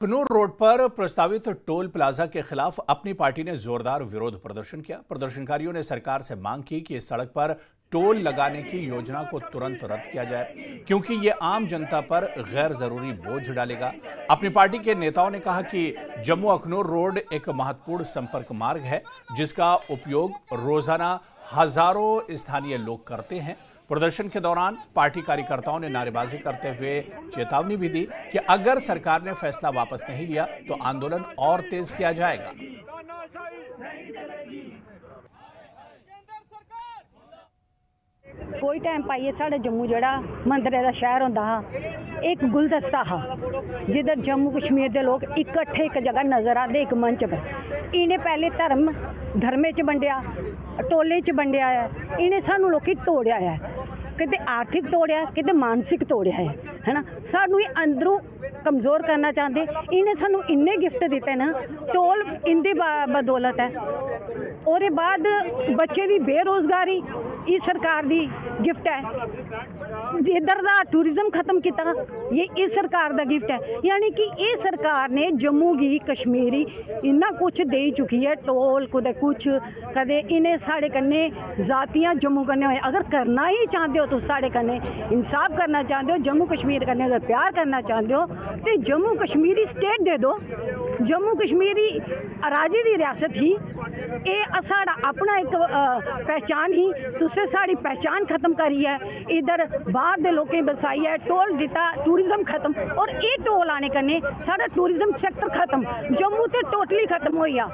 कनूर road पर प्रस्तावित toll plaza के खिलाफ अपनी पार्टी ने जोरदार विरोध प्रदर्शन किया। प्रदर्शनकारियों ने सरकार से मांग की कि इस सड़क पर टोल लगाने की योजना को तुरंत रद्द किया जाए, क्योंकि ये आम जनता पर गैर जरूरी बोझ डालेगा। अपनी पार्टी के नेताओं ने कहा कि जम्मू अखनूर रोड एक महत्वपूर्ण संपर्क मार्ग है, जिसका उपयोग रोजाना हजारों स्थानीय लोग करते हैं। प्रदर्शन के दौरान पार्टी कार्यकर्ताओं ने नारेबाजी करते हुए चेतावनी भी दी कि अगर सरकार ने फैसला वापस नहीं लिया तो आंदोलन और तेज किया जाएगा। कोई टाइम पाइए साढ़े जम्मू जड़ा मंदरे का शहर होंदा हा, एक गुलदस्ता हा जिधर जम्मू कश्मीर के लोग इकट्ठे एक जगह नजर आते एक मंच पर। इन्हें पहले धर्मे च बंडिया, टोले च बंडिया है। इन्हें सानू लोकी तोड़िया है, किते आर्थिक तोड़िया, किते मानसिक तोड़िया है ना। सानू अंदरों कमज़ोर करना चाहते। इन्हें सानू इन्ने गिफ्ट दिते ना, टोल इंदी बदौलत है। और बाद बच्चे की बेरोजगारी इस सरकार की गिफ्ट है। इधर का टूरिज्म खत्म किया, ये इस सरकार का गिफ्ट है। यानी कि ये सरकार ने जम्मू की कश्मीरी इन्ना कुछ दे चुकी है, टोल कुछ कुछ कदे इन्हें साढ़े कन्ने जातियां जम्मू कन्ने होए। अगर करना ही चाहते हो तो साढ़े कन्ने इंसाफ करना चाहते हो, जम्मू कश्मीर कन्ने अगर प्यार करना चाहते हो तो जम्मू कश्मीरी स्टेट दे दो। जम्मू कश्मीरी अराजी की रियासत ही ये साड़ा अपना एक पहचान ही, तुसें साड़ी पहचान खत्म करी है। इधर बाहर दे लोकें बसाई है, टोल दिता, टूरिज्म खत्म। और ये टोल आने कन्ने साड़ा टूरिज्म सैक्टर खत्म, जम्मू तो टोटली खत्म हो गया।